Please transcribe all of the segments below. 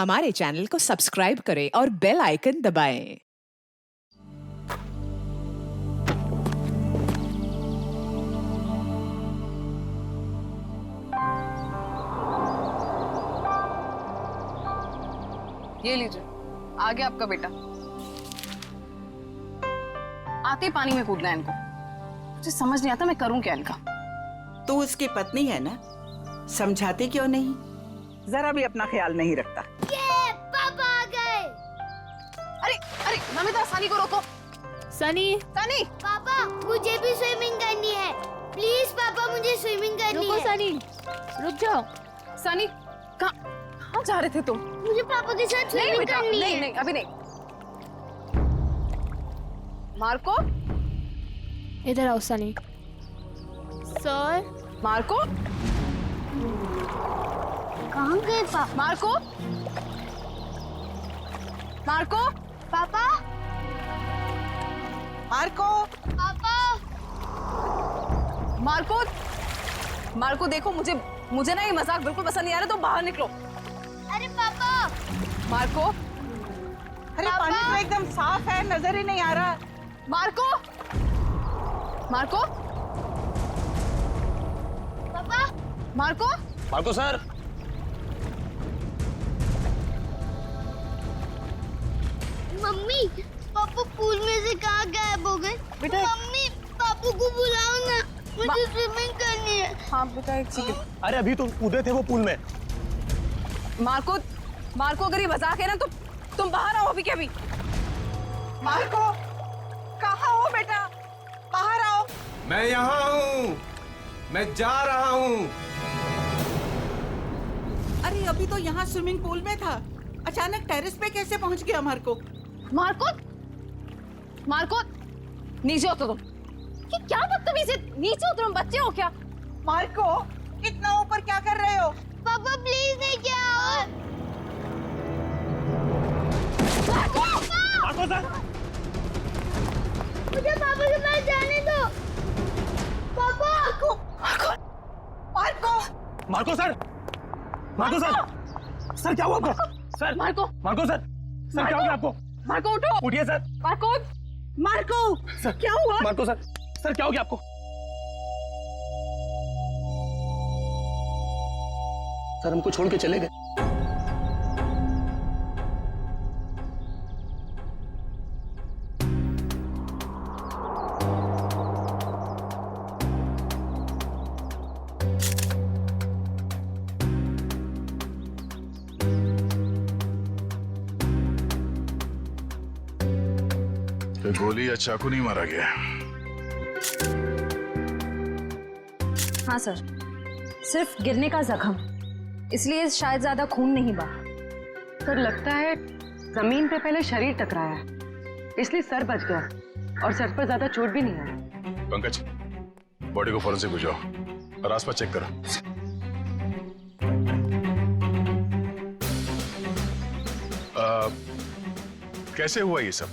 हमारे चैनल को सब्सक्राइब करें और बेल आइकन दबाएं। ये लीजिए, आ गया आपका बेटा। आते ही पानी में कूदना है इनको। मुझे समझ नहीं आता मैं करूं क्या इनका। तू उसकी पत्नी है ना, समझाती क्यों नहीं? जरा भी अपना ख्याल नहीं रखता। ये पापा आ गए। अरे अरे नमिता, सनी को रोको। सनी सनी, पापा मुझे भी स्विमिंग करनी है। प्लीज पापा, मुझे स्विमिंग करनी रुको है। सनी, रुक जाओ। सनी कहाँ जा रहे थे तुम? मुझे पापा के साथ नहीं स्विमिंग बेटा, करनी नहीं है। नहीं, अभी नहीं। मार्को, इधर आओ सनी। सर, मार्को, कहाँ गए पापा? मार्को, मार्को, पापा, मार्को, पापा, मार्को, मार्को देखो, मुझे ना ये मजाक बिल्कुल पसंद नहीं आ रहा, तो बाहर निकलो। अरे पापा, मार्को, अरे पानी तो एकदम साफ है, नजर ही नहीं आ रहा। मार्को, मार्को, पापा, मार्को, मार्को सर, मम्मी, पापा पूल में से कहाँ गायब हो गए? बेटा, मम्मी, पापा को बुलाओ ना, मुझे स्विमिंग करनी है। हाँ बेटा, एक सेकंड। अरे अभी तो कूदे थे वो पूल में। मार्को, मार्को, अगर ये मजाक है ना तो तुम बाहर आओ अभी के अभी। मार्को, कहाँ हो बेटा? बाहर आओ। मैं यहाँ हूँ, मैं जा रहा हूँ। अरे अभी तो यहाँ स्विमिंग पूल में था, अचानक टेरेस पे कैसे पहुँच गया मार्को? मार्को, मार्को, नीचे उतरो तुम। ये क्या बदतमीजी है? नीचे उतरो, बच्चे हो क्या? मार्को, इतना ऊपर क्या कर रहे हो? पापा प्लीज नहीं, क्या हो? मार्को, मार्को सर, मुझे पापा के पास जाने दो। पापा, Marco, Marco, Marco sir, Marco sir, sir क्या हुआ आपको? Sir, Marco, Marco sir, sir क्या हो गया आपको? मार्को उठो। उठिए सर। मार्को, मार्को, सर क्या हुआ? मार्को सर, सर क्या हो गया आपको? सर हमको छोड़ के चले गए। तो गोली या चाकू नहीं मारा गया? हाँ सर, सिर्फ गिरने का जख्म, इसलिए शायद ज्यादा खून नहीं बहा। सर लगता है जमीन पे पहले शरीर टकराया है, इसलिए सर बच गया और सर पर ज्यादा चोट भी नहीं आई। पंकज, बॉडी को फॉरेंसिक भिजवाओ और आसपास चेक करो। कैसे हुआ ये सब?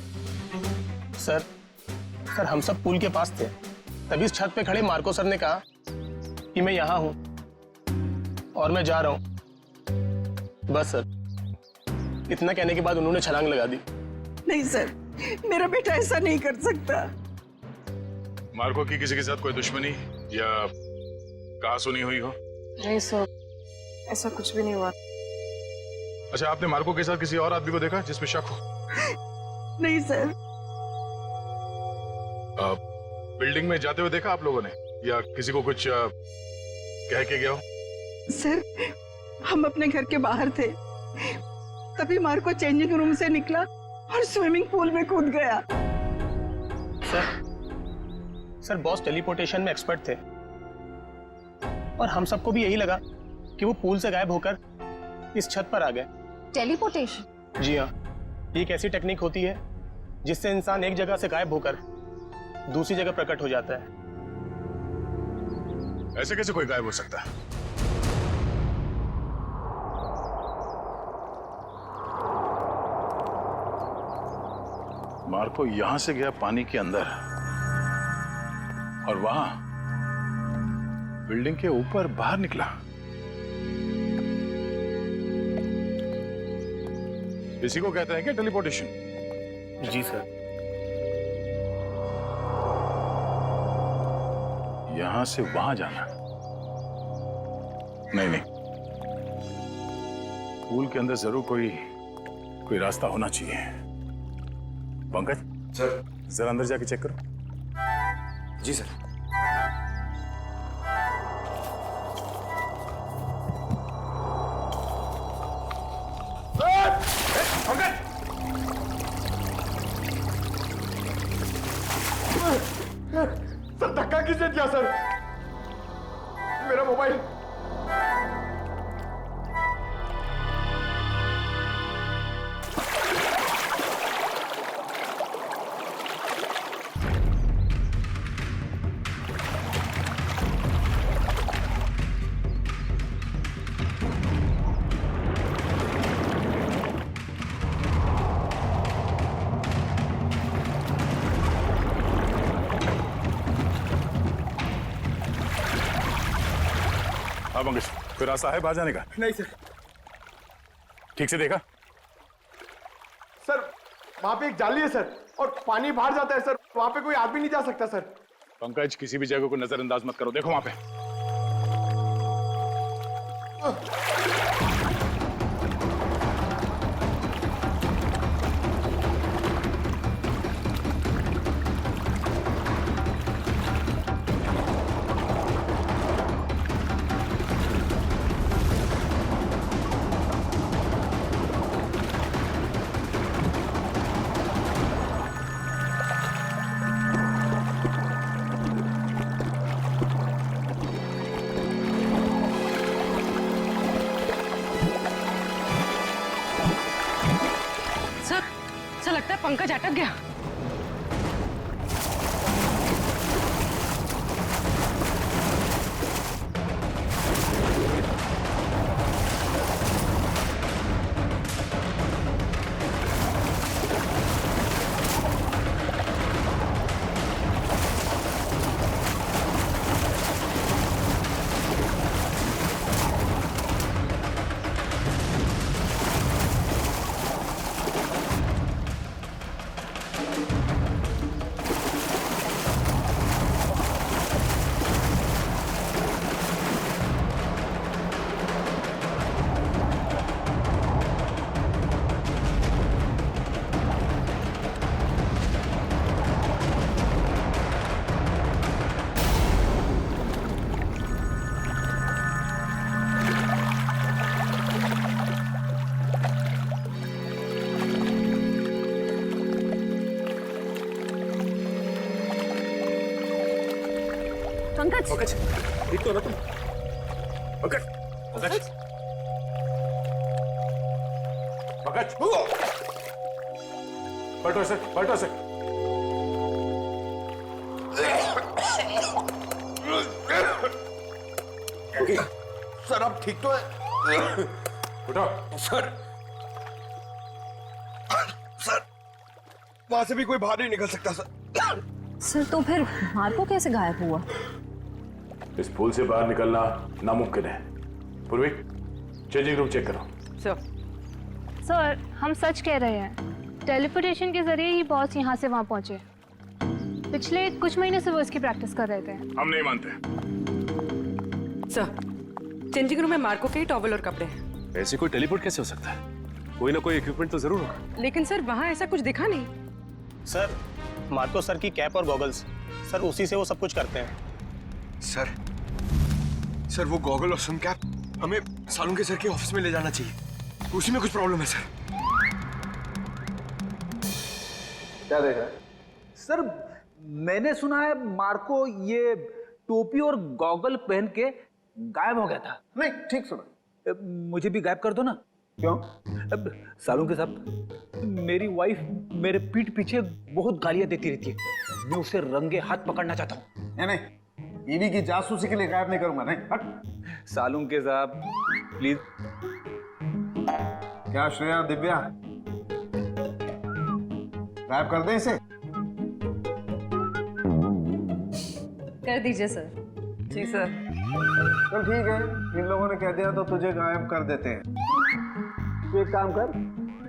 सर, सर हम सब पूल के पास थे, तभी इस छत पे खड़े मार्को सर ने कहा कि मैं यहाँ हूँ और मैं जा रहा हूँ। बस सर, इतना कहने के बाद उन्होंने छलांग लगा दी। नहीं सर, मेरा बेटा ऐसा नहीं कर सकता। मार्को की किसी के साथ कोई दुश्मनी या कहा सुनी हुई हो? नहीं सर, ऐसा कुछ भी नहीं हुआ। अच्छा, आपने मार्को के साथ किसी और आदमी को देखा जिसमें शक हो? नहीं सर। बिल्डिंग में जाते हुए देखा आप लोगों ने, या किसी को कुछ कह के गया हो? सर, हम अपने घर के बाहर थे, तभी मार्को चेंजिंग रूम से निकला और स्विमिंग पूल में कूद गया। सर बॉस टेलीपोर्टेशन में एक्सपर्ट थे और हम सबको भी यही लगा कि वो पूल से गायब होकर इस छत पर आ गए। टेलीपोर्टेशन? जी हाँ, ये एक ऐसी टेक्निक होती है जिससे इंसान एक जगह से गायब होकर दूसरी जगह प्रकट हो जाता है। ऐसे कैसे कोई गायब हो सकता है? मार्को यहां से गया पानी के अंदर और वहां बिल्डिंग के ऊपर बाहर निकला। इसी को कहते हैं क्या टेलीपोर्टेशन? जी सर। यहां से वहां जाना? नहीं नहीं, पूल के अंदर जरूर कोई रास्ता होना चाहिए। पंकज सर। जरा अंदर जाके चेक करो। जी सर। सर धक्का किसने दिया सर? मेरा मोबाइल। हाँ पंकज, कोई रास्ता है बाहर जाने का? नहीं सर। ठीक से देखा? सर वहां पे एक जाली है सर, और पानी बाहर जाता है सर, वहां पे कोई आदमी नहीं जा सकता सर। पंकज, किसी भी जगह को नजरअंदाज मत करो, देखो वहां पे। सर लगता है पंकज अटक गया। पंकज, पंकज ठीक तो ना तुम? पंकज, पंकज, पंकज, पलटो सर, पलटो सर। सर अब ठीक तो है? उठो सर। सर वहां से भी कोई बाहर नहीं निकल सकता सर। सर तो फिर मार्को कैसे गायब हुआ? इस पुल से बाहर निकलना नामुमकिन है। पूर्वी, चेंजिंग रूम चेक करो। सर, हम सच कह रहे हैं। टेलीपोर्टेशन के जरिए ही बॉस यहाँ से वहाँ पहुँचे। पिछले कुछ महीने से वो इसकी प्रैक्टिस कर रहे थे। हम नहीं मानते। सर, चेंजिंग रूम में मार्को के टॉवल और कपड़े हैं। ऐसे कोई टेलीपोर्ट कैसे हो सकता है? कोई ना कोई इक्विपमेंट तो जरूर होगा। लेकिन सर वहाँ ऐसा कुछ दिखा नहीं। सर मार्को सर की कैप और गॉगल्स, सर उसी से वो सब कुछ करते हैं। सर वो गॉगल और सन कैप हमें सालुंके सर के ऑफिस में ले जाना चाहिए, उसी में कुछ प्रॉब्लम है सर। क्या देख रहा है? सर मैंने सुना है मार्को ये टोपी और गॉगल पहन के गायब हो गया था। नहीं ठीक सुना। मुझे भी गायब कर दो ना। क्यों? अब सालुंके साहब, मेरी वाइफ मेरे पीठ पीछे बहुत गालियां देती रहती है। मैं उसे रंगे हाथ पकड़ना चाहता हूँ। नहीं, बीवी की जासूसी के लिए गायब नहीं करूंगा। नहीं हट। सालुंके साहब प्लीज। क्या श्रेया, दिव्या, गायब कर दे इसे? कर दीजिए सर। जी सर। चल ठीक है, इन लोगों ने कह दिया तो तुझे गायब कर देते हैं। तू एक काम कर,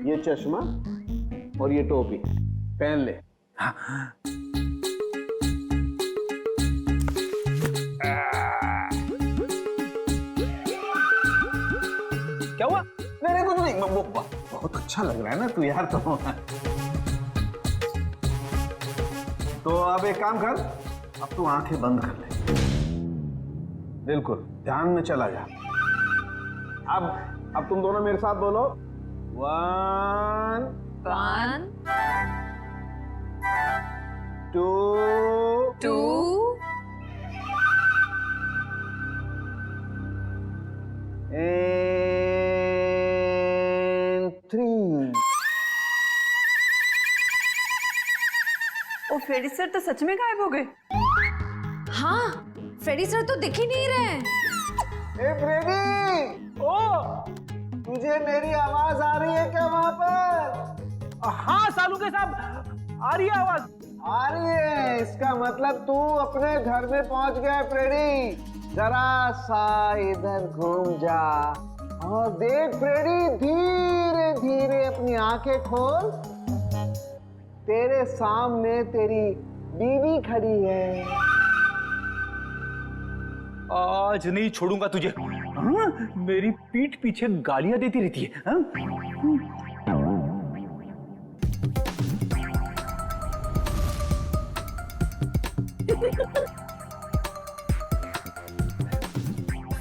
ये चश्मा और ये टोपी पहन ले। क्या हुआ? नहीं कुछ नहीं, वो बहुत अच्छा लग रहा है ना तू यार। तो अब एक काम कर, अब तू आंखें बंद कर ले, बिल्कुल ध्यान में चला जा। अब तुम दोनों मेरे साथ बोलो, 1 2 and 3। ओ फ्रेडी सर तो सच में गायब हो गए। हाँ, फ्रेडी सर तो दिख ही नहीं रहे। ए फ्रेडी, ओ तुझे मेरी आवाज आ रही है क्या वहां पर? हाँ सालू के साहब, आ रही है आवाज। आ रही है, इसका मतलब तू अपने घर में पहुंच गया फ्रेडी। जरा सा इधर घूम जा और देख फ्रेडी, धीरे धीरे अपनी आंखें खोल। तेरे सामने तेरी बीवी खड़ी है। आज नहीं छोड़ूंगा तुझे। हाँ? मेरी पीठ पीछे गालियां देती रहती है। हाँ?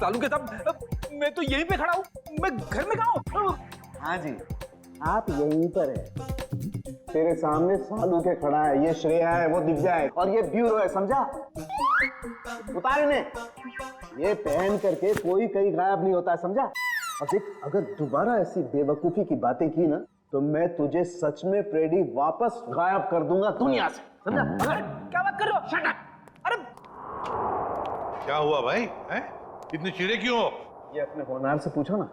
सालू के साहब, मैं तो यहीं पे खड़ा हूँ, मैं घर में कहाँ हूँ? हाँ जी, आप यहीं पर है। तेरे सामने सालू के खड़ा है, ये श्रेया है, वो दिव्या है और ये ब्यूरो है, समझा? उतार इन्हें। ये पहन करके कोई कहीं गायब नहीं होता है, समझा? और देख, अगर दोबारा ऐसी बेवकूफी की बातें की ना तो मैं तुझे सच में फ्रेडी वापस गायब कर दूंगा दुनिया से, समझा? क्या बात कर रहे हो? Shut up! अरे क्या हुआ भाई? हैं? इतने चिढ़े क्यों हो? ये अपने होनहार से पूछो ना,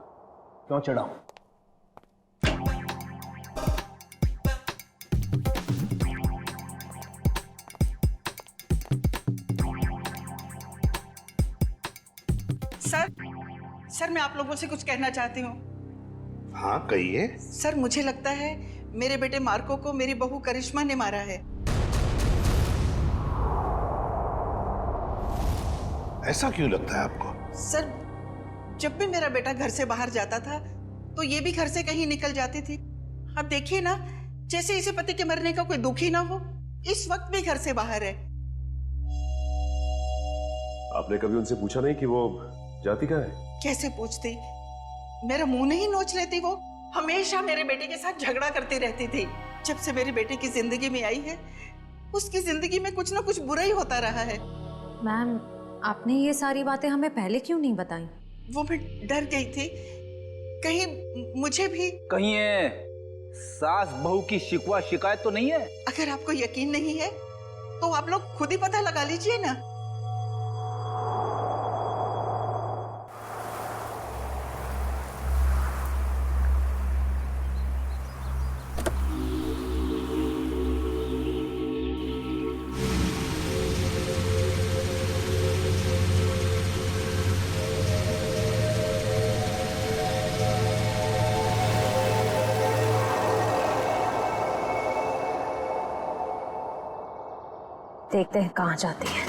क्यों चिढ़ा हूं? सर मैं आप लोगों से कुछ कहना चाहती हूँ। हाँ कहिए। सर मुझे लगता है मेरे बेटे मार्को को मेरी बहू करिश्मा ने मारा है। ऐसा क्यों लगता है आपको? सर जब भी मेरा बेटा घर से बाहर जाता था तो ये भी घर से कहीं निकल जाती थी। अब देखिए ना, जैसे इसे पति के मरने का कोई दुख ही ना हो, इस वक्त भी घर से बाहर है। आपने कभी उनसे पूछा नहीं कि वो जाती कहाँ है? कैसे पूछती, मेरा मुंह नहीं नोच लेती। वो हमेशा मेरे बेटे के साथ झगड़ा करती रहती थी। जब से मेरे बेटे की जिंदगी में आई है, उसकी जिंदगी में कुछ ना कुछ बुरा ही होता रहा है। मैम, आपने ये सारी बातें हमें पहले क्यों नहीं बताई? वो मैं डर गई थी, कहीं मुझे भी। कहीं है सास बहू की शिकवा शिकायत तो नहीं है? अगर आपको यकीन नहीं है तो आप लोग खुद ही पता लगा लीजिए ना। देखते हैं कहाँ जाती है।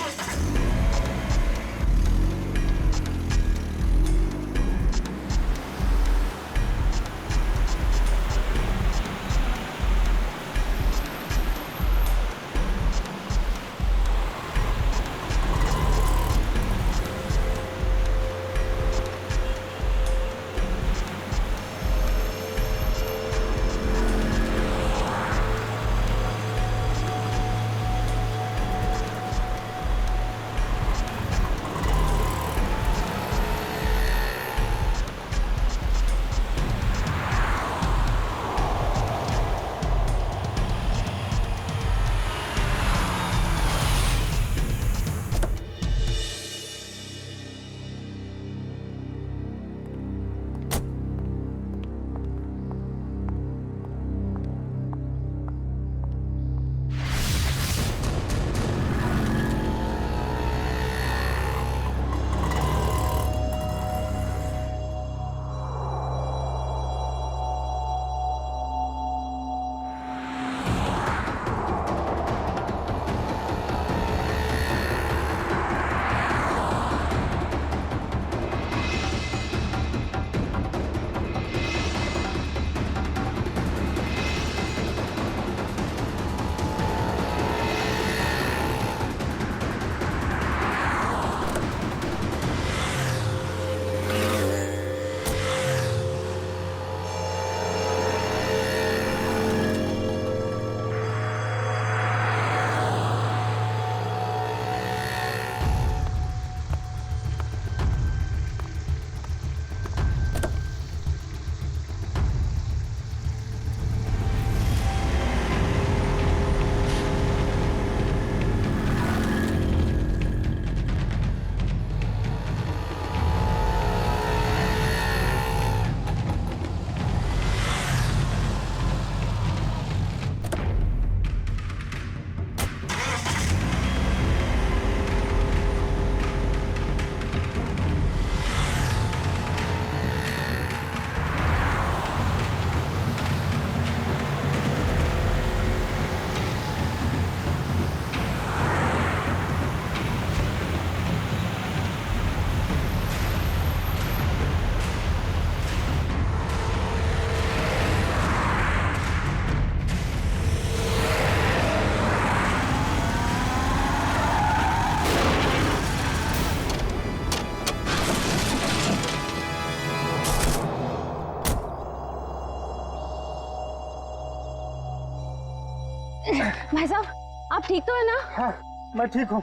भाई साहब, आप ठीक तो है ना? हाँ, मैं ठीक हूँ।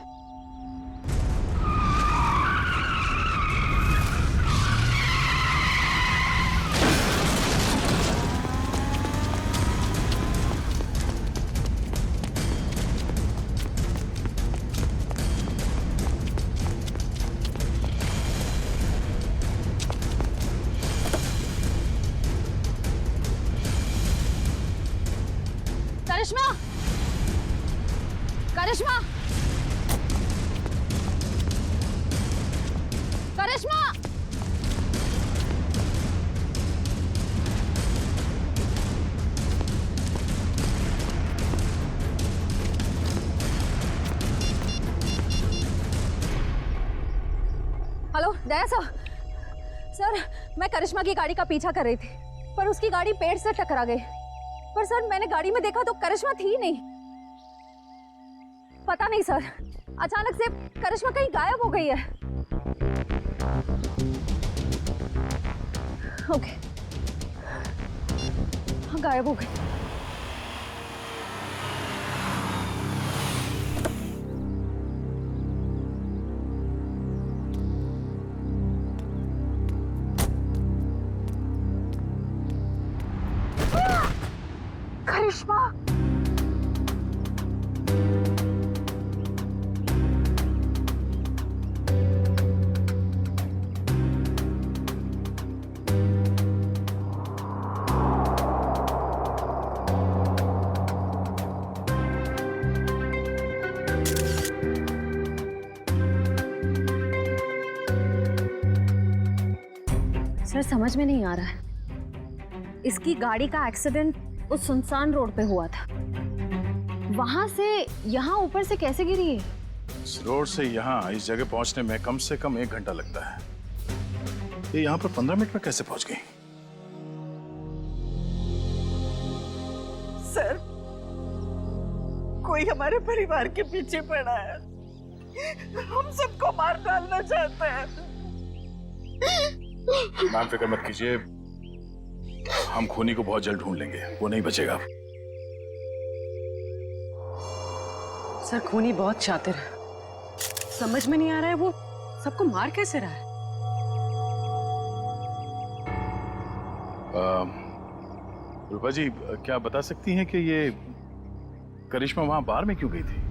करिश्मा, करिश्मा, करिश्मा, हेलो दया सर। सर, मैं करिश्मा की गाड़ी का पीछा कर रही थी, पर उसकी गाड़ी पेड़ से टकरा गई। पर सर, मैंने गाड़ी में देखा तो करिश्मा थी नहीं। पता नहीं सर, अचानक से करिश्मा कहीं गायब हो गई है। ओके, हाँ, गायब हो गई। करिश्मा, सर, समझ में नहीं आ रहा है। इसकी गाड़ी का एक्सीडेंट उस सुनसान रोड पे हुआ था, वहां से यहाँ ऊपर से कैसे गिरी है? इस रोड से यहाँ इस जगह पहुंचने में कम से कम 1 घंटा लगता है। ये यहाँ पर 15 मिनट में कैसे पहुंच गई? सर, कोई हमारे परिवार के पीछे पड़ा है, हम सबको मार डालना चाहता है। मैम, फिक्र मत कीजिए, हम खूनी को बहुत जल्द ढूंढ लेंगे, वो नहीं बचेगा। सर, खूनी बहुत शातिर है। समझ में नहीं आ रहा है वो सबको मार कैसे रहा है। रूपा जी, क्या बता सकती हैं कि ये करिश्मा वहां बार में क्यों गई थी?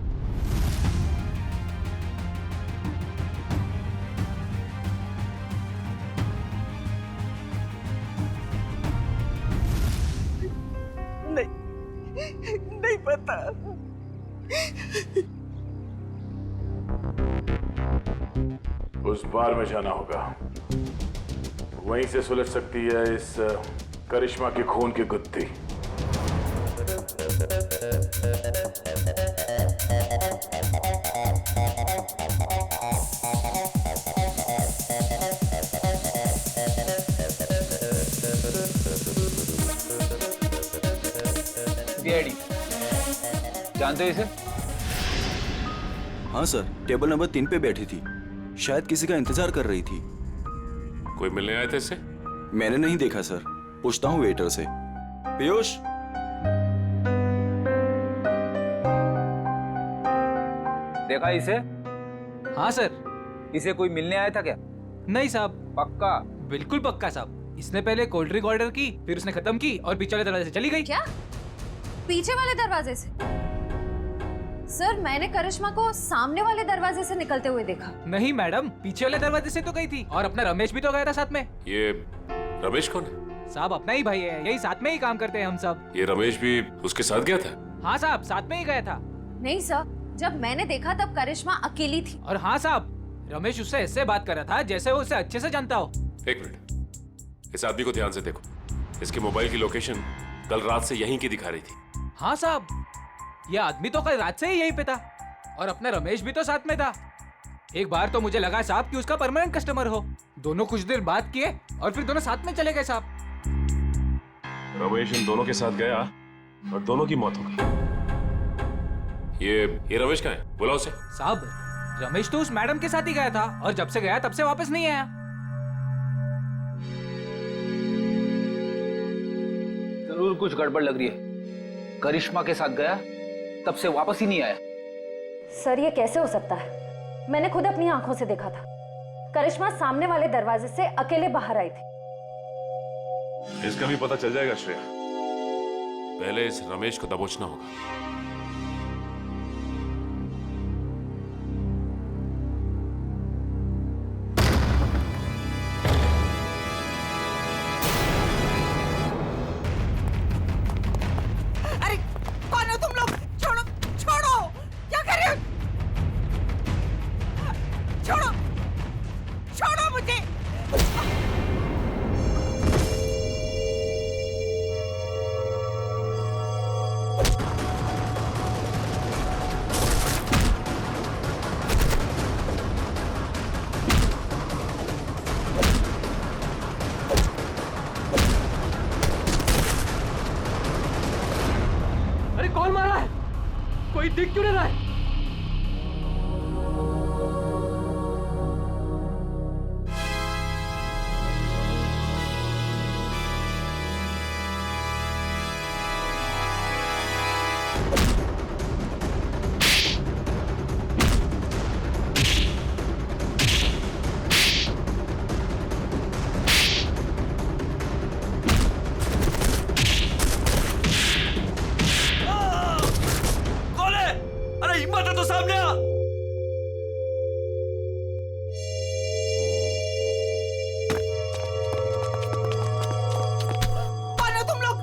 नहीं पता। उस बार में जाना होगा, वहीं से सुलझ सकती है इस करिश्मा की खून की गुत्थी। जानते हो इसे? हाँ सर, टेबल नंबर 3 पे बैठी थी, शायद किसी का इंतजार कर रही थी। कोई मिलने आए थे इससे? मैंने नहीं देखा सर, पूछता हूँ वेटर से। पीयूष, देखा इसे? हाँ सर। इसे कोई मिलने आया था क्या? नहीं साहब। पक्का? बिल्कुल पक्का साहब। इसने पहले कोल्ड ड्रिंक ऑर्डर की, फिर उसने खत्म की और पीछे वाले दरवाजे से चली गई। क्या? पीछे वाले दरवाजे से? सर, मैंने करिश्मा को सामने वाले दरवाजे से निकलते हुए देखा। नहीं मैडम, पीछे वाले दरवाजे से तो गई थी, और अपना रमेश भी तो गया था साथ में। ये रमेश कौन है? साहब, अपना ही भाई है, यही साथ में ही काम करते हैं हम सब। ये रमेश भी उसके साथ गया था? हाँ साहब, साथ में ही गया था। नहीं सर, जब मैंने देखा तब करिश्मा अकेली थी। और हाँ साहब, रमेश उससे ऐसे बात कर रहा था जैसे वो उसे अच्छे से जानता हो। 1 मिनट, इस आदमी को ध्यान से देखो। इसके मोबाइल की लोकेशन कल रात से यहीं की दिखा रही थी। हाँ साहब, ये आदमी तो कल रात से ही यहीं पे था, और अपना रमेश भी तो साथ में था। एक बार तो मुझे लगा साहब कि उसका परमानेंट कस्टमर हो। दोनों कुछ देर बात किए और फिर दोनों साथ में चले गए साहब। रमेश इन दोनों के साथ गया और दोनों की मौत हो गई। ये रमेश कहाँ है? बुलाओ उसे। साहब, रमेश तो उस मैडम के साथ ही गया था, और जब से गया तब से वापस नहीं आया। जरूर कुछ गड़बड़ लग रही है। करिश्मा के साथ गया तब से वापस ही नहीं आया। सर ये कैसे हो सकता है? मैंने खुद अपनी आंखों से देखा था। करिश्मा सामने वाले दरवाजे से अकेले बाहर आई थी। इसका भी पता चल जाएगा श्रेया। पहले इस रमेश को दबोचना होगा। अरे कौन हो तुम लोग? छोड़ो छोड़ो, क्या कर रहे हो? छोड़ो छोड़ो मुझे। अरे कौन मारा है? कोई दिख क्यों नहीं रहा है? कौन है? अरे हिम्मत है तो सामने आ। कौन हो तुम लोग?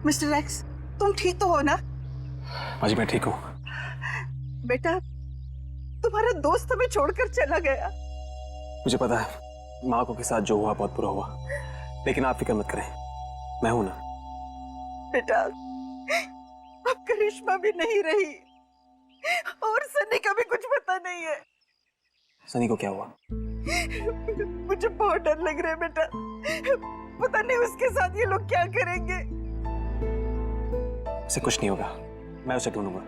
मिस्टर एक्स, तुम ठीक तो हो ना? माँ जी मैं ठीक हूँ। बेटा, तुम्हारा दोस्त हमें छोड़कर चला गया। मुझे पता है माँ को के साथ जो हुआ बहुत बुरा हुआ, लेकिन आप फिक्र मत करें, मैं हूं ना। बेटा, अब करिश्मा भी नहीं रही और सनी का भी कुछ पता नहीं है। सनी को क्या हुआ? मुझे बहुत डर लग रहा है बेटा, पता नहीं उसके साथ ये लोग क्या करेंगे। उसे कुछ नहीं होगा, मैं उसे ढूंढूंगा।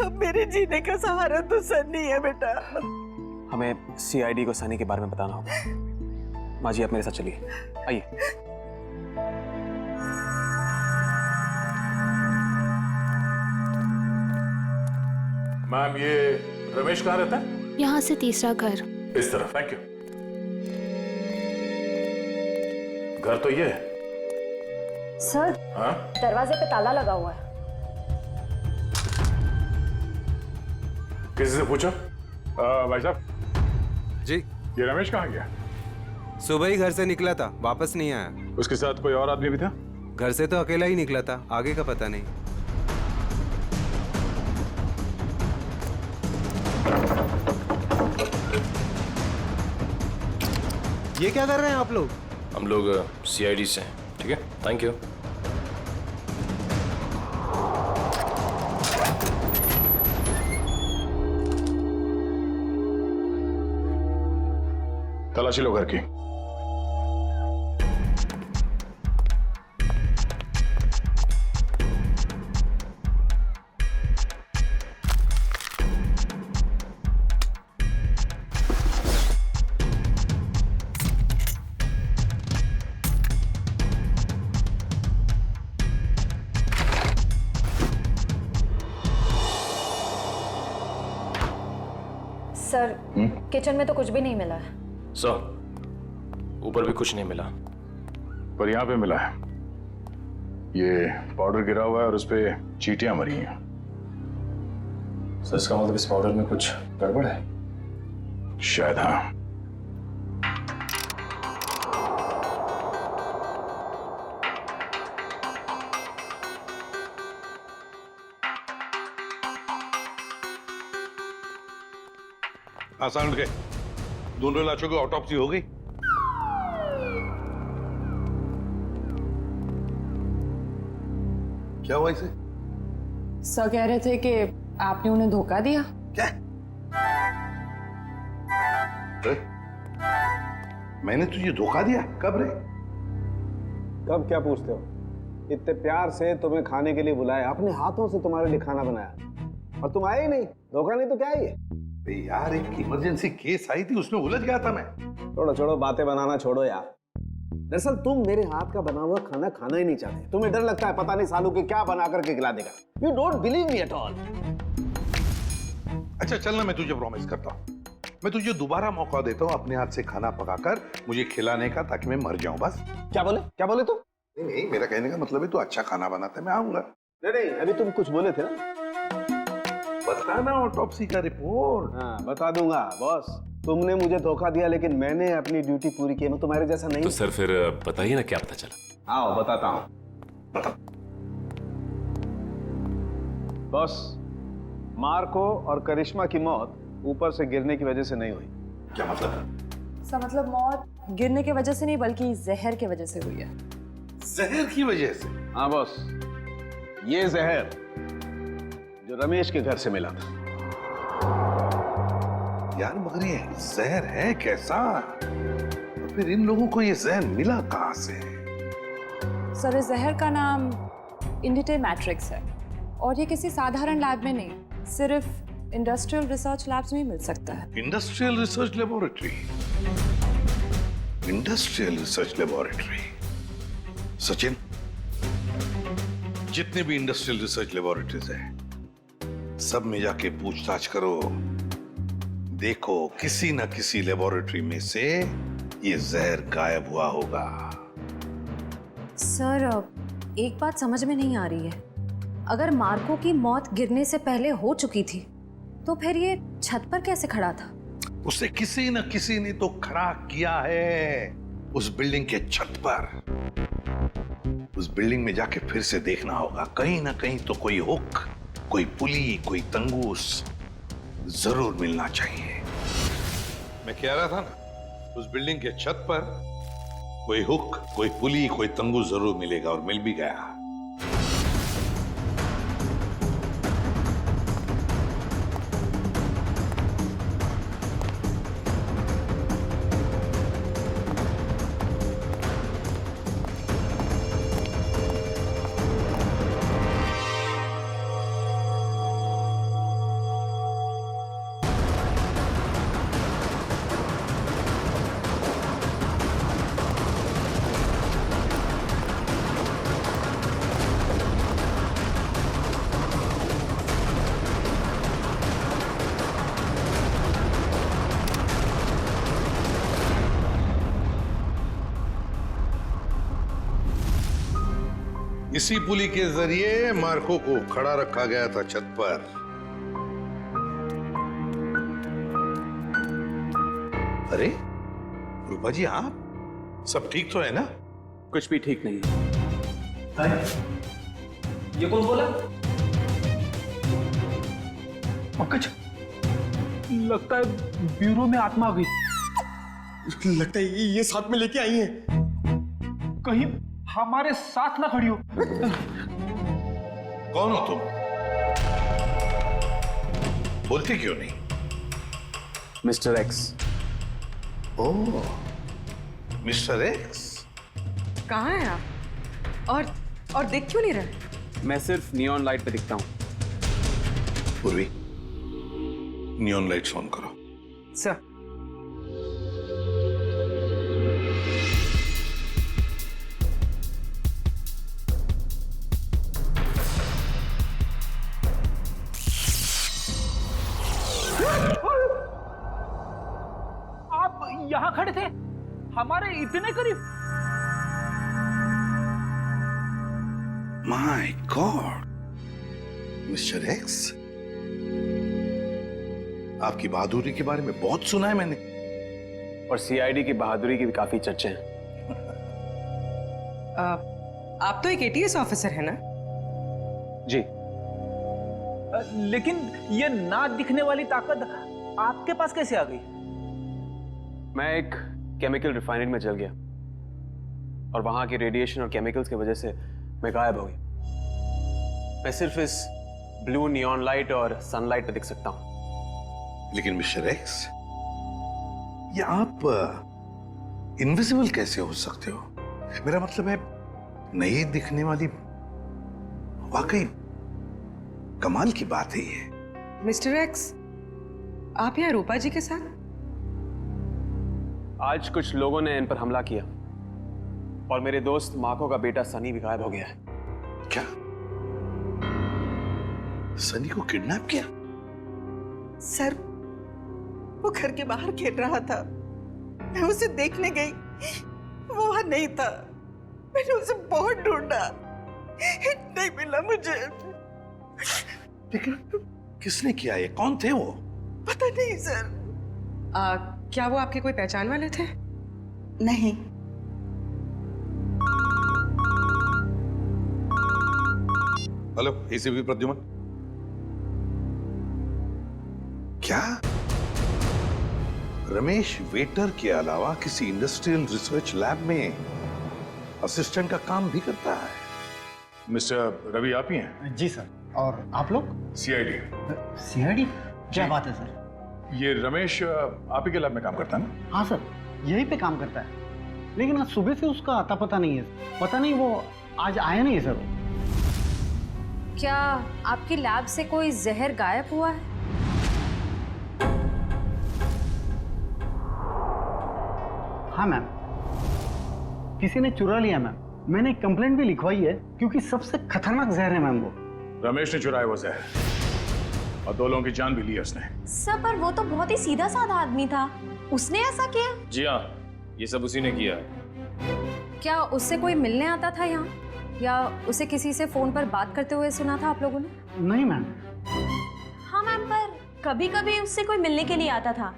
अब मेरे जीने का सहारा तो सनी है बेटा। हमें सीआईडी को सनी के बारे में बताना होगा। माँ जी आप मेरे साथ चलिए, आइए। मैम ये रमेश कहाँ रहता है? यहाँ से तीसरा घर। इस तरफ। Thank you. घर तो ये है। सर हाँ? दरवाजे पे ताला लगा हुआ है। किसी से पूछा? भाई साहब जी। ये रमेश कहाँ गया? सुबह ही घर से निकला था, वापस नहीं आया। उसके साथ कोई और आदमी भी था? घर से तो अकेला ही निकला था, आगे का पता नहीं। ये क्या कर रहे हैं आप लोग? हम लोग सीआईडी से हैं। ठीक है, थैंक यू। तलाशी लो घर की। सर किचन में तो कुछ भी नहीं मिला है। सर ऊपर भी कुछ नहीं मिला, पर यहाँ पे मिला है। ये पाउडर गिरा हुआ है और उस पे चींटियां मरी हैं। सर इसका मतलब इस पाउडर में कुछ गड़बड़ है? शायद हाँ। आसान उठ गए। दोनों लाशों की ऑटोप्सी हो गई। क्या हुआ इसे? सर कह रहे थे कि आपने उन्हें धोखा दिया। क्या? अरे, मैंने तुझे धोखा दिया? कब रे? कब क्या पूछते हो? इतने प्यार से तुम्हें खाने के लिए बुलाया, अपने हाथों से तुम्हारे लिए खाना बनाया और तुम आए ही नहीं। धोखा नहीं तो क्या है ये? यार एक इमरजेंसी केस आई थी, उसमें उलझ गया था मैं। छोड़ो छोड़ो, बातें बनाना छोड़ो यार। दरअसल तुम मेरे हाथ का बना हुआ खाना खाना ही नहीं चाहते। तुम्हें डर लगता है पता नहीं सालू के क्या बना करके खिला देगा। You don't believe me at all. अच्छा चल ना, मैं तुझे प्रॉमिस करता हूँ, मैं तुझे दोबारा मौका देता हूँ अपने हाथ से खाना पकाकर मुझे खिलाने का, ताकि मैं मर जाऊं बस। क्या बोले तुम? नहीं, मेरा कहने का मतलब है तू अच्छा खाना बनाता है, मैं आऊंगा। नहीं, अभी तुम कुछ बोले थे ना। बताना ऑटोप्सी का रिपोर्ट। हाँ बता दूंगा बॉस। तुमने मुझे धोखा दिया लेकिन मैंने अपनी ड्यूटी पूरी की। मैं तुम्हारे जैसा नहीं। तो सर फिर बताइए ना क्या पता चला। आओ बताता हूँ। बॉस, मार्को और करिश्मा की मौत ऊपर से गिरने की वजह से नहीं हुई। क्या मतलब? सर मतलब मौत गिरने की वजह से नहीं बल्कि जहर की वजह से हुई है। जहर की वजह से? हाँ बॉस, ये जहर जो रमेश के घर से मिला था। यार मगर ये जहर है कैसा? तो फिर इन लोगों को ये जहर मिला कहां से? सर इस जहर का नाम इंडिटे मैट्रिक्स है और ये किसी साधारण लैब में नहीं, सिर्फ इंडस्ट्रियल रिसर्च लैब्स में ही मिल सकता है। Industrial research laboratory? Industrial research laboratory? Sachin, जितने भी इंडस्ट्रियल रिसर्च लेबोरेटरीज हैं सब में जाके पूछताछ करो। देखो किसी ना किसी लेबोरेटरी में से ये जहर गायब हुआ होगा। सर एक बात समझ में नहीं आ रही है, अगर मार्को की मौत गिरने से पहले हो चुकी थी तो फिर ये छत पर कैसे खड़ा था? उसे किसी न किसी ने तो खड़ा किया है उस बिल्डिंग के छत पर। उस बिल्डिंग में जाके फिर से देखना होगा, कहीं ना कहीं तो कोई हुक, कोई पुली, कोई तंगूस जरूर मिलना चाहिए। मैं कह रहा था ना, उस बिल्डिंग के छत पर कोई हुक, कोई पुली, कोई तंगूस जरूर मिलेगा, और मिल भी गया। इसी पुली के जरिए मार्को को खड़ा रखा गया था छत पर। अरे रूपा जी, आप सब ठीक तो है ना? कुछ भी ठीक नहीं है। ये कौन बोला? पंकज, लगता है ब्यूरो में आत्मा आ गई। लगता है ये साथ में लेके आई हैं। कहीं हमारे साथ ना खड़ी हो। कौन हो तुम? बोलते क्यों नहीं? Mister X. Oh, mister X. कहाँ हैं आप? और दिख क्यों नहीं रहे? मैं सिर्फ नियॉन लाइट पे दिखता हूँ। पूर्वी, नियॉन लाइट्स ऑन करो। सर यहाँ खड़े थे, हमारे इतने करीब। माय गॉड, मिस्टर एक्स, आपकी बहादुरी के बारे में बहुत सुना है मैंने, और सीआईडी की बहादुरी की भी काफी चर्चे हैं। आप तो एक एटीएस ऑफिसर है ना? जी। लेकिन ये ना दिखने वाली ताकत आपके पास कैसे आ गई? मैं एक केमिकल रिफाइनरी में जल गया और वहां के रेडिएशन और केमिकल्स की वजह से मैं गायब हो गया। मैं सिर्फ इस ब्लू नियॉन लाइट और सनलाइट पे दिख सकता हूं। लेकिन मिस्टर एक्स, ये आप इनविजिबल कैसे हो सकते हो? मेरा मतलब है, नहीं दिखने वाली, वाकई कमाल की बात है ये। मिस्टर एक्स, आप यहाँ रूपा जी के साथ? आज कुछ लोगों ने इन पर हमला किया और मेरे दोस्त मार्को का बेटा सनी भी गायब हो गया है। क्या? सनी को किडनैप किया? सर, वो घर के बाहर खेल रहा था, मैं उसे देखने गई, वो वहां नहीं था। मैंने उसे बहुत ढूंढा, नहीं मिला मुझे। लेकिन किसने किया ये? कौन थे वो? पता नहीं सर। क्या वो आपके कोई पहचान वाले थे? नहीं। Hello, ACP Pradyuman. क्या रमेश वेटर के अलावा किसी इंडस्ट्रियल रिसर्च लैब में असिस्टेंट का काम भी करता है? मिस्टर रवि आप ही हैं? जी सर। और आप लोग? सीआईडी। सीआईडी? क्या बात है सर? ये रमेश आप ही के लैब में काम करता है ना? हाँ सर, यहीं पे काम करता है, लेकिन आज सुबह से उसका आता पता नहीं है। पता नहीं वो आज आया नहीं सर। क्या आपकी लैब से कोई जहर गायब हुआ है? हाँ मैम, किसी ने चुरा लिया मैम। मैंने कंप्लेंट भी लिखवाई है, क्योंकि सबसे खतरनाक जहर है मैम वो। रमेश ने चुराया वो जहर और 2 लोगों की जान भी ली है उसने। सर, पर वो तो बहुत ही सीधा साधा आदमी था, उसने ऐसा किया? जी हाँ, ये सब उसी ने किया है। क्या उससे कोई मिलने आता था यहाँ, या उसे किसी से फोन पर बात करते हुए सुना था आप लोगों ने? नहीं मैम। हाँ मैम, पर कभी कभी उससे कोई मिलने के लिए आता था,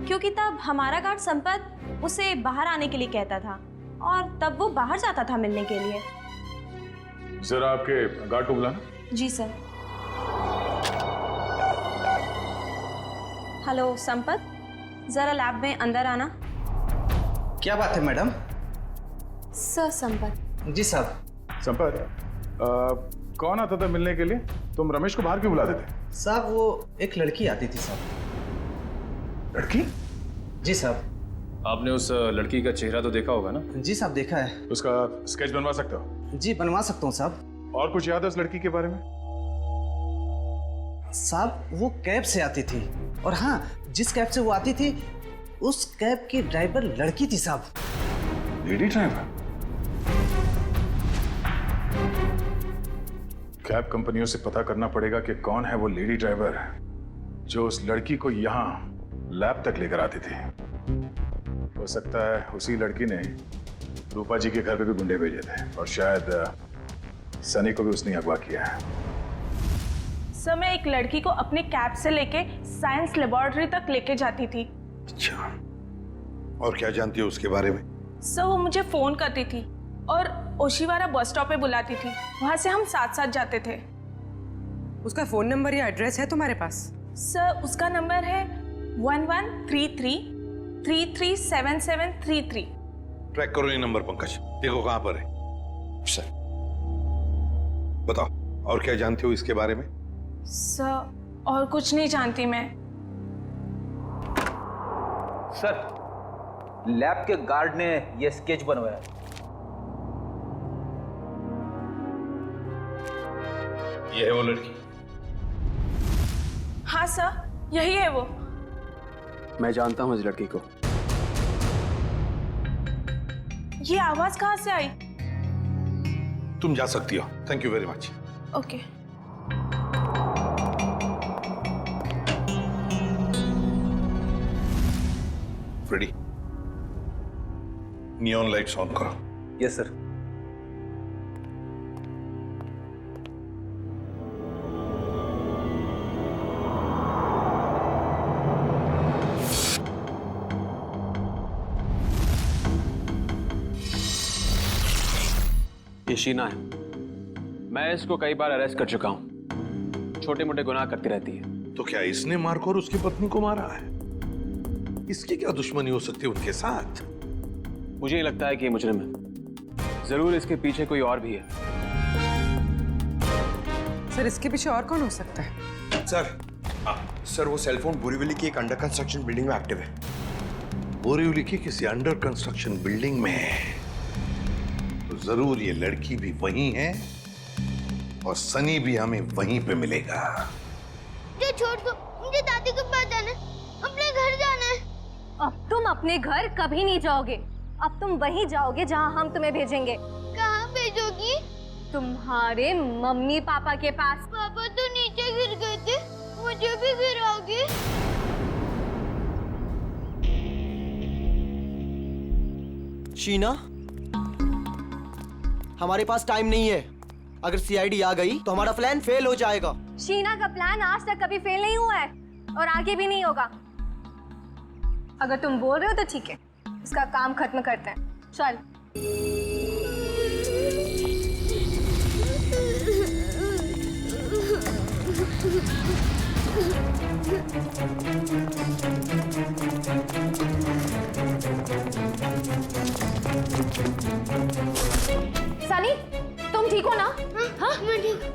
क्योंकि तब हमारा गार्ड संपत उसे बाहर आने के लिए कहता था और तब वो बाहर जाता था मिलने के लिए। जरा आपके गार्ड को बुलाना। जी सर। हेलो संपत, जरा लैब में अंदर आना। क्या बात है मैडम? सर संपत। जी साहब। संपत, कौन आता था मिलने के लिए? तुम रमेश को बाहर क्यों बुलाते थे? साहब, वो एक लड़की आती थी साहब। लड़की? जी साहब। आपने उस लड़की का चेहरा तो देखा होगा ना? जी साहब, देखा है। उसका स्केच बनवा सकते हो? जी बनवा सकता हूँ साहब। और कुछ याद है उस लड़की के बारे में? साहब, वो कैब से आती थी, और हाँ, जिस कैब से वो आती थी उस कैब की ड्राइवर लड़की थी साहब। Lady driver? कैब कंपनियों से पता करना पड़ेगा कि कौन है वो लेडी ड्राइवर जो उस लड़की को यहाँ लैब तक लेकर आती थी। हो सकता है उसी लड़की ने रूपा जी के घर पे भी गुंडे भेजे थे, और शायद सनी को भी उसने अगवा किया है। सर, मैं एक लड़की को अपने कैब से लेके साइंस लेबोरेटरी तक लेके जाती थी। अच्छा, और क्या जानती हो उसके बारे में? सर, वो मुझे फोन करती थी और ओशिवारा बस स्टॉप पे बुलाती थी, वहां से हम साथ साथ जाते थे। उसका फोन नंबर या एड्रेस है तुम्हारे पास? सर, उसका नंबर है 1133337733। ट्रैक करो ये नंबर पंकज, देखो कहां पर है। सर बताओ, और क्या जानते हो इसके बारे में? सर, और कुछ नहीं जानती मैं। सर, लैब के गार्ड ने ये स्केच बनवाया। ये है वो लड़की? हाँ सर, यही है वो। मैं जानता हूँ इस लड़की को। ये आवाज कहाँ से आई? तुम जा सकती हो। Thank you very much. Okay. Freddie, neon lights on करो। Yes sir. ये शीना है। मैं इसको कई बार अरेस्ट कर चुका हूं। छोटे मोटे गुनाह करती रहती है। तो क्या इसने मार्को और उसकी पत्नी को मारा है? इसकी क्या दुश्मनी हो सकती है उनके साथ? मुझे ये लगता है कि ये मुजरिम है। जरूर इसके पीछे कोई और भी है। सर इसके पीछे और कौन हो सकता है? सर वो सेलफोन बोरीवली की एक अंडर कंस्ट्रक्शन बिल्डिंग में एक्टिव है। बोरीवली की किसी अंडर कंस्ट्रक्शन बिल्डिंग में है तो जरूर ये लड़की भी वहीं है और सनी भी हमें वहीं पे मिलेगा। मुझे छोड़ दो, मुझे दादी के पास जाना है, अपने घर जाना है। अब तुम अपने घर कभी नहीं जाओगे। अब तुम वहीं जाओगे जहां हम तुम्हें भेजेंगे। कहाँ भेजोगी? तुम्हारे मम्मी पापा के पास। पापा तो नीचे गिर गए थे, मुझे भी गिराओगे? शीना, हमारे पास टाइम नहीं है। अगर सीआईडी आ गई तो हमारा प्लान फेल हो जाएगा। शीना का प्लान आज तक कभी फेल नहीं हुआ है और आगे भी नहीं होगा। अगर तुम बोल रहे हो तो ठीक है, इसका काम खत्म करते हैं। चल। सनी, तुम ठीक हो ना? हाँ, मैं ठीक।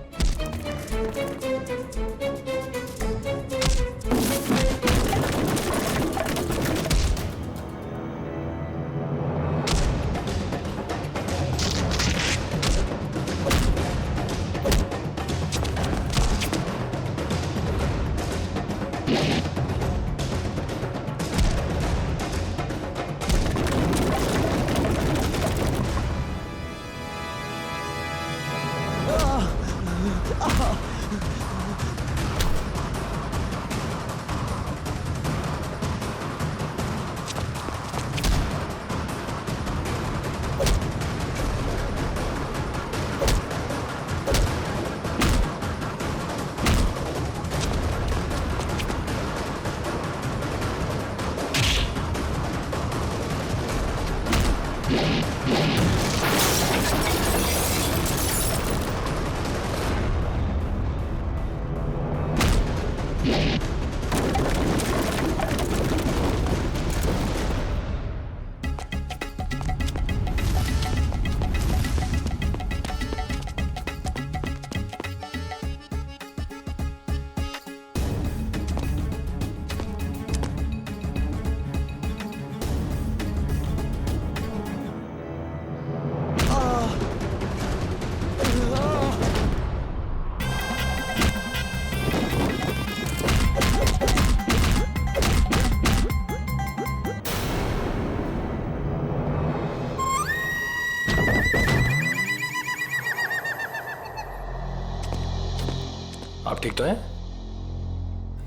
आप ठीक तो हैं?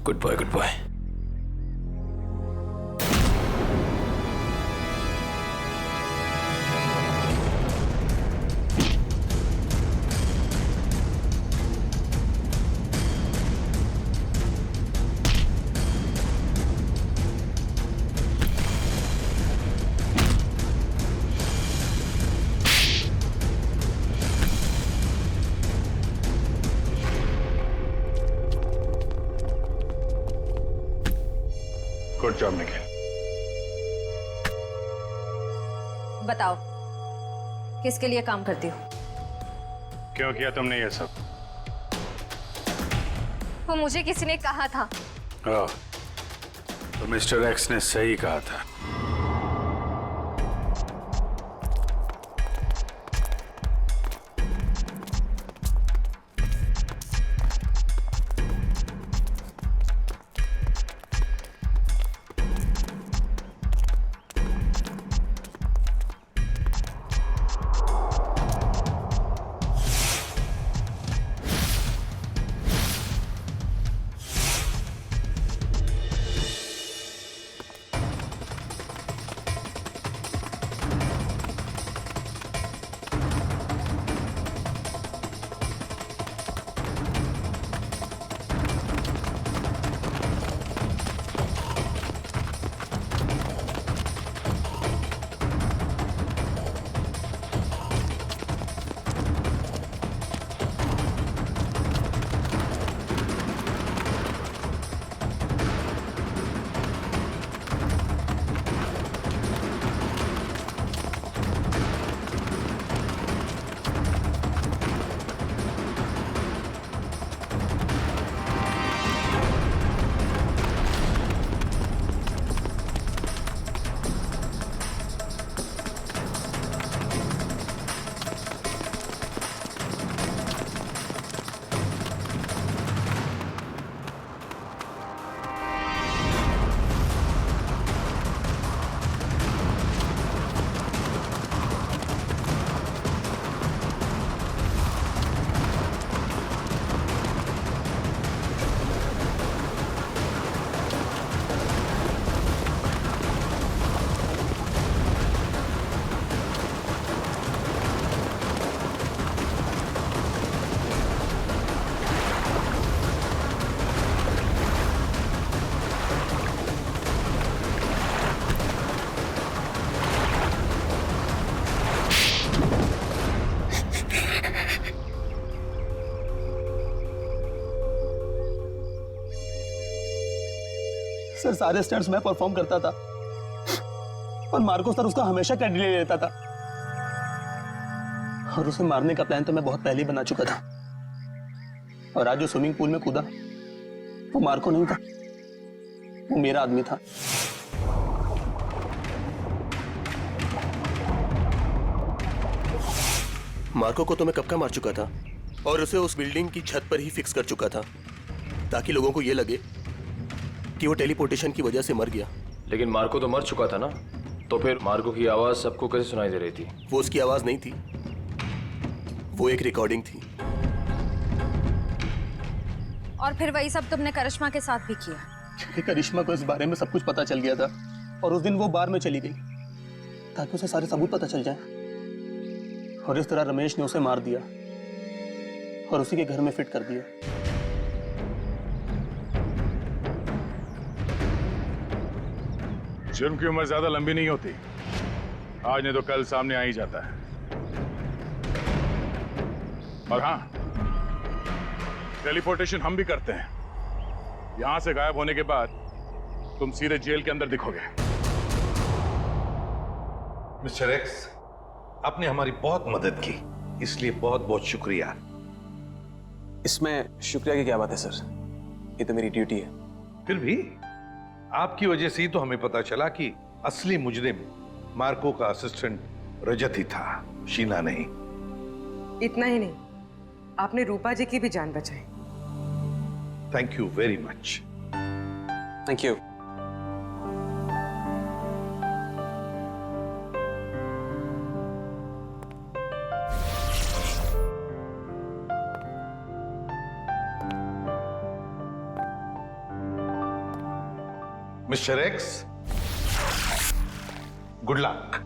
Good boy, good boy. Good job Nikhil. बताओ, किसके लिए काम करती हो? क्यों किया तुमने ये सब? वो मुझे किसी ने कहा था। तो मिस्टर एक्स ने सही कहा था। सर सारे स्टंट्स मैं परफॉर्म करता था और मार्को सर उसका हमेशा क्रेडिट ले लेता था। और उसे मारने का प्लान तो मैं बहुत पहले ही बना चुका था। और आज जो स्विमिंग पूल में कूदा वो मार्को नहीं था, वो मेरा आदमी था। मार्को को तो मैं कब का मार चुका था और उसे उस बिल्डिंग की छत पर ही फिक्स कर चुका था ताकि लोगों को यह लगे कि वो टेलीपोर्टेशन की वजह से मर गया। लेकिन मार्को तो मर चुका था ना, तो फिर मार्को की आवाज सबको कैसे सुनाई दे रही थी? वो उसकी आवाज नहीं थी, वो एक रिकॉर्डिंग थी। और फिर वही सब तुमने करिश्मा के साथ भी किया? क्योंकि करिश्मा को इस बारे में सब कुछ पता चल गया था और उस दिन वो बार में चली गई ताकि उसे सारे सबूत पता चल जाए। और इस तरह रमेश ने उसे मार दिया और उसी के घर में फिट कर दिया। जुर्म की उम्र ज्यादा लंबी नहीं होती, आज नहीं तो कल सामने आ ही जाता है। और हाँ, टेलीपोर्टेशन हम भी करते हैं। यहां से गायब होने के बाद तुम सीधे जेल के अंदर दिखोगे। मिस्टर एक्स, आपने हमारी बहुत मदद की, इसलिए बहुत बहुत शुक्रिया। इसमें शुक्रिया की क्या बात है सर, ये तो मेरी ड्यूटी है। फिर भी आपकी वजह से ही तो हमें पता चला कि असली मुजरिम मार्को का असिस्टेंट रजत ही था, शीना नहीं। इतना ही नहीं, आपने रूपा जी की भी जान बचाई। Thank you very much. Thank you. Mister x, good luck.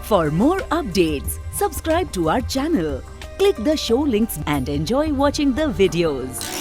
For more updates, subscribe to our channel, click the show links and enjoy watching the videos.